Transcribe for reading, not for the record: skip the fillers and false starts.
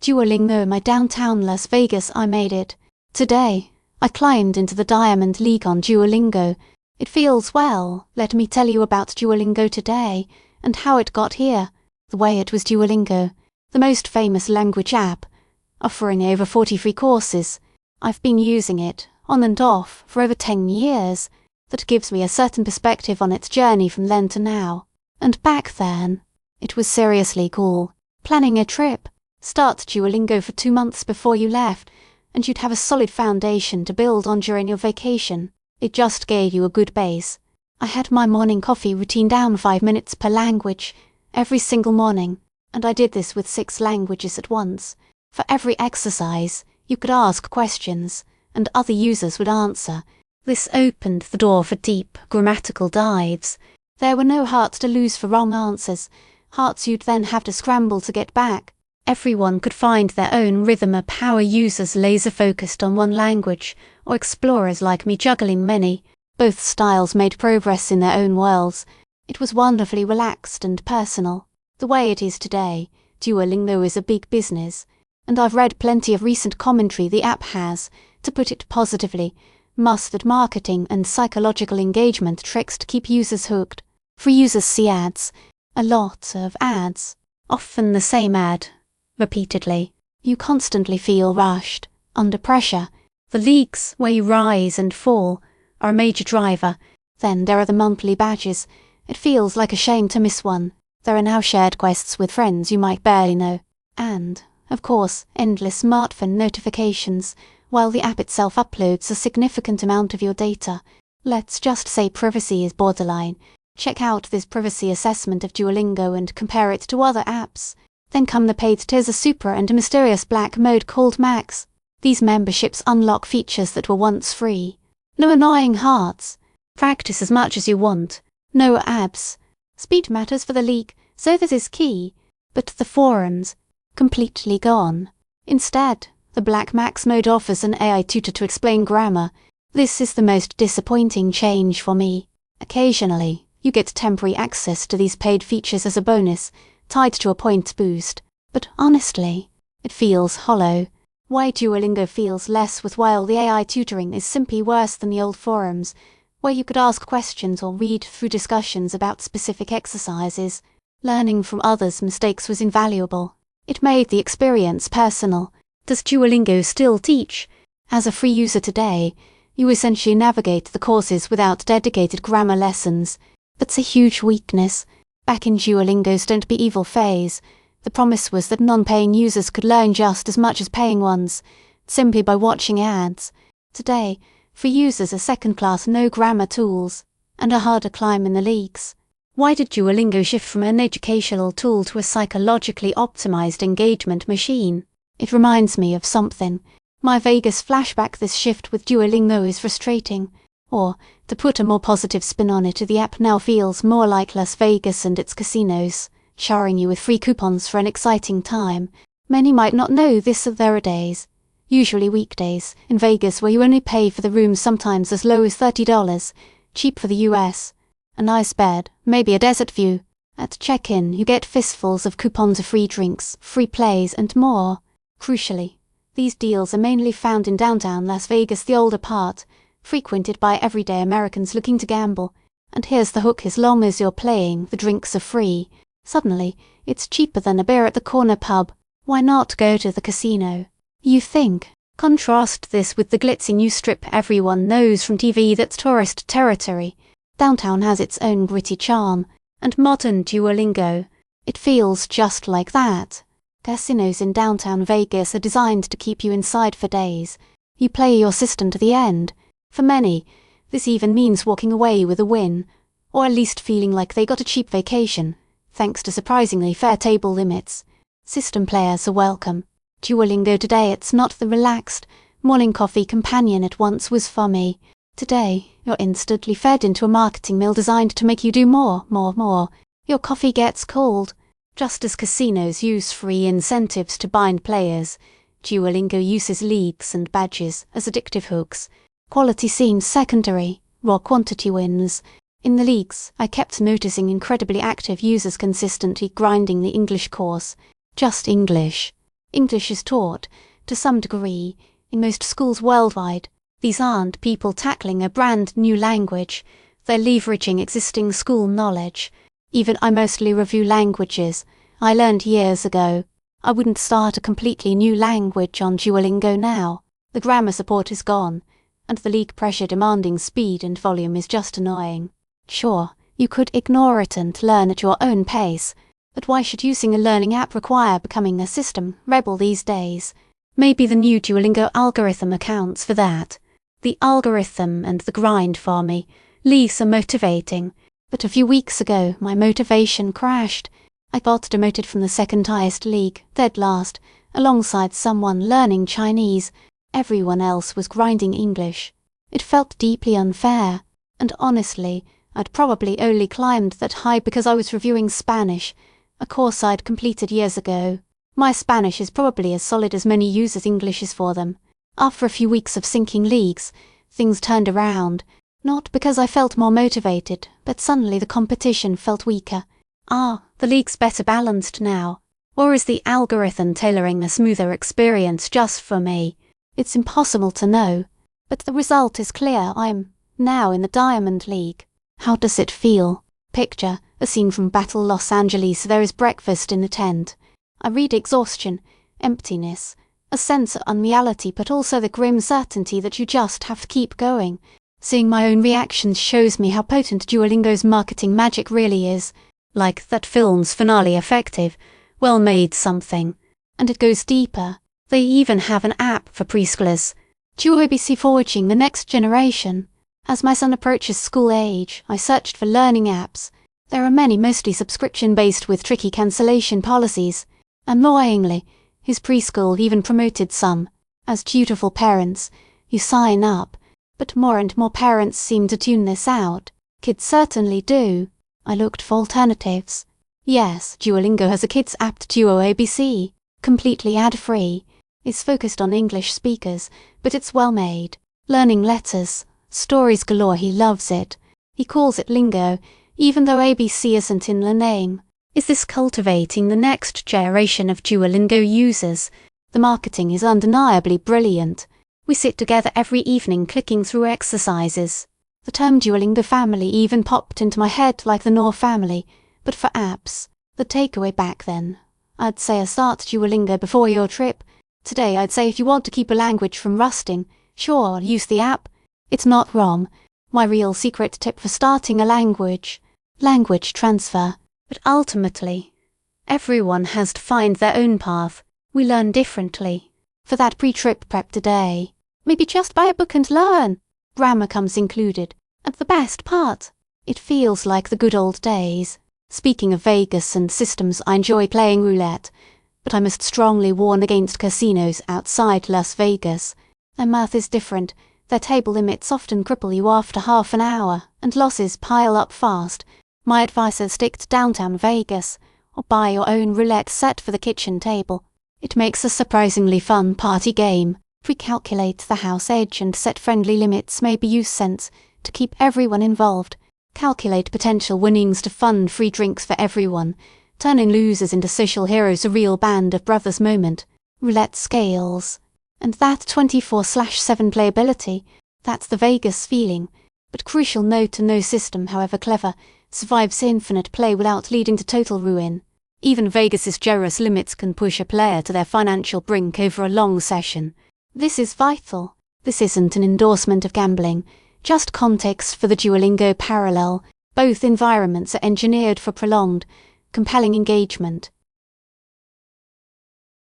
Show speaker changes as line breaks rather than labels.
Duolingo, my downtown Las Vegas, I made it. Today, I climbed into the Diamond League on Duolingo. It feels well. Let me tell you about Duolingo today, and how it got here. The way it was Duolingo, the most famous language app, offering over 40 free courses. I've been using it, on and off, for over 10 years. That gives me a certain perspective on its journey from then to now. And back then, it was seriously cool. Planning a trip. Start Duolingo for 2 months before you left, and you'd have a solid foundation to build on during your vacation. It just gave you a good base. I had my morning coffee routine down 5 minutes per language, every single morning, and I did this with 6 languages at once. For every exercise, you could ask questions, and other users would answer. This opened the door for deep, grammatical dives. There were no hearts to lose for wrong answers, hearts you'd then have to scramble to get back. Everyone could find their own rhythm, a power users laser-focused on one language, or explorers like me juggling many. Both styles made progress in their own worlds. It was wonderfully relaxed and personal. The way it is today, Duolingo is a big business, and I've read plenty of recent commentary the app has, to put it positively, mastered marketing and psychological engagement tricks to keep users hooked. Free users see ads, a lot of ads, often the same ad, repeatedly. You constantly feel rushed, under pressure. The leagues, where you rise and fall, are a major driver. Then there are the monthly badges. It feels like a shame to miss one. There are now shared quests with friends you might barely know. And, of course, endless smartphone notifications, while the app itself uploads a significant amount of your data. Let's just say privacy is borderline. Check out this privacy assessment of Duolingo and compare it to other apps. Then come the paid tiers, a super and a mysterious black mode called Max. These memberships unlock features that were once free. No annoying hearts. Practice as much as you want. No abs. Speed matters for the league, so this is key. But the forums, completely gone. Instead, the Black Max mode offers an AI tutor to explain grammar. This is the most disappointing change for me. Occasionally, you get temporary access to these paid features as a bonus, tied to a points boost. But honestly, it feels hollow. Why Duolingo feels less worthwhile, the AI tutoring is simply worse than the old forums, where you could ask questions or read through discussions about specific exercises. Learning from others' mistakes was invaluable. It made the experience personal. Does Duolingo still teach? As a free user today, you essentially navigate the courses without dedicated grammar lessons. That's a huge weakness. Back in Duolingo's Don't Be Evil phase, the promise was that non-paying users could learn just as much as paying ones, simply by watching ads. Today, free users are second-class no-grammar tools, and a harder climb in the leagues. Why did Duolingo shift from an educational tool to a psychologically optimized engagement machine? It reminds me of something. My Vegas flashback. This shift with Duolingo is frustrating. Or, to put a more positive spin on it, the app now feels more like Las Vegas and its casinos, showering you with free coupons for an exciting time. Many might not know this, that there are days, usually weekdays, in Vegas where you only pay for the room, sometimes as low as $30, cheap for the US. A nice bed, maybe a desert view. At check-in, you get fistfuls of coupons of free drinks, free plays, and more. Crucially, these deals are mainly found in downtown Las Vegas, the older part, frequented by everyday Americans looking to gamble. And here's the hook: as long as you're playing, the drinks are free. Suddenly, it's cheaper than a beer at the corner pub. Why not go to the casino? You think. Contrast this with the glitzy new strip everyone knows from TV that's tourist territory. Downtown has its own gritty charm, and modern Duolingo, it feels just like that. Casinos in downtown Vegas are designed to keep you inside for days. You play your system to the end. For many, this even means walking away with a win, or at least feeling like they got a cheap vacation, thanks to surprisingly fair table limits. System players are welcome. Duolingo today, it's not the relaxed, morning coffee companion it once was for me. Today, you're instantly fed into a marketing mill designed to make you do more. Your coffee gets cold. Just as casinos use free incentives to bind players, Duolingo uses leagues and badges as addictive hooks. Quality seems secondary, raw quantity wins. In the leagues, I kept noticing incredibly active users consistently grinding the English course. Just English. English is taught, to some degree, in most schools worldwide. These aren't people tackling a brand new language. They're leveraging existing school knowledge. Even I mostly review languages. I learned years ago. I wouldn't start a completely new language on Duolingo now. The grammar support is gone, and the league pressure demanding speed and volume is just annoying. Sure, you could ignore it and learn at your own pace, but why should using a learning app require becoming a system rebel these days? Maybe the new Duolingo algorithm accounts for that. The algorithm and the grind for me. Leagues are motivating, but a few weeks ago my motivation crashed. I got demoted from the second highest league, dead last, alongside someone learning Chinese. Everyone else was grinding English. It felt deeply unfair, and honestly, I'd probably only climbed that high because I was reviewing Spanish, a course I'd completed years ago. My Spanish is probably as solid as many users' English is for them. After a few weeks of sinking leagues, things turned around, not because I felt more motivated, but suddenly the competition felt weaker. The league's better balanced now. Or is the algorithm tailoring a smoother experience just for me? It's impossible to know, but the result is clear. I'm now in the Diamond League. How does it feel? Picture, a scene from Battle Los Angeles. There is breakfast in the tent. I read exhaustion, emptiness, a sense of unreality, but also the grim certainty that you just have to keep going. Seeing my own reactions shows me how potent Duolingo's marketing magic really is. Like that film's finale effective, well-made something. And it goes deeper. They even have an app for preschoolers. Duo-ABC forging the next generation. As my son approaches school age, I searched for learning apps. There are many, mostly subscription-based with tricky cancellation policies. Annoyingly, his preschool even promoted some. As dutiful parents, you sign up, but more and more parents seem to tune this out. Kids certainly do. I looked for alternatives. Yes, Duolingo has a kids app, Duo-ABC, completely ad-free. It's focused on English speakers, but it's well made. Learning letters, stories galore. He loves it. He calls it lingo, even though ABC isn't in the name. Is this cultivating the next generation of Duolingo users? The marketing is undeniably brilliant. We sit together every evening clicking through exercises. The term Duolingo family even popped into my head like the Nor family, but for apps. The takeaway back then. I'd say start Duolingo before your trip. Today I'd say if you want to keep a language from rusting, sure, use the app. It's not wrong. My real secret tip for starting a language transfer. But ultimately, everyone has to find their own path. We learn differently. For that pre-trip prep today, maybe just buy a book and learn. Grammar comes included. And the best part, it feels like the good old days. Speaking of Vegas and systems, I enjoy playing roulette, but I must strongly warn against casinos outside Las Vegas. Their math is different. Their table limits often cripple you after half an hour, and losses pile up fast. My advice is stick to downtown Vegas, or buy your own roulette set for the kitchen table. It makes a surprisingly fun party game. Pre-calculate the house edge and set friendly limits. Maybe use cents to keep everyone involved. Calculate potential winnings to fund free drinks for everyone. Turning losers into social heroes, a real band of brothers moment. Roulette scales. And that 24/7 playability, that's the Vegas feeling. But crucial note, no system, however clever, survives infinite play without leading to total ruin. Even Vegas's generous limits can push a player to their financial brink over a long session. This is vital. This isn't an endorsement of gambling, just context for the Duolingo parallel. Both environments are engineered for prolonged, compelling engagement.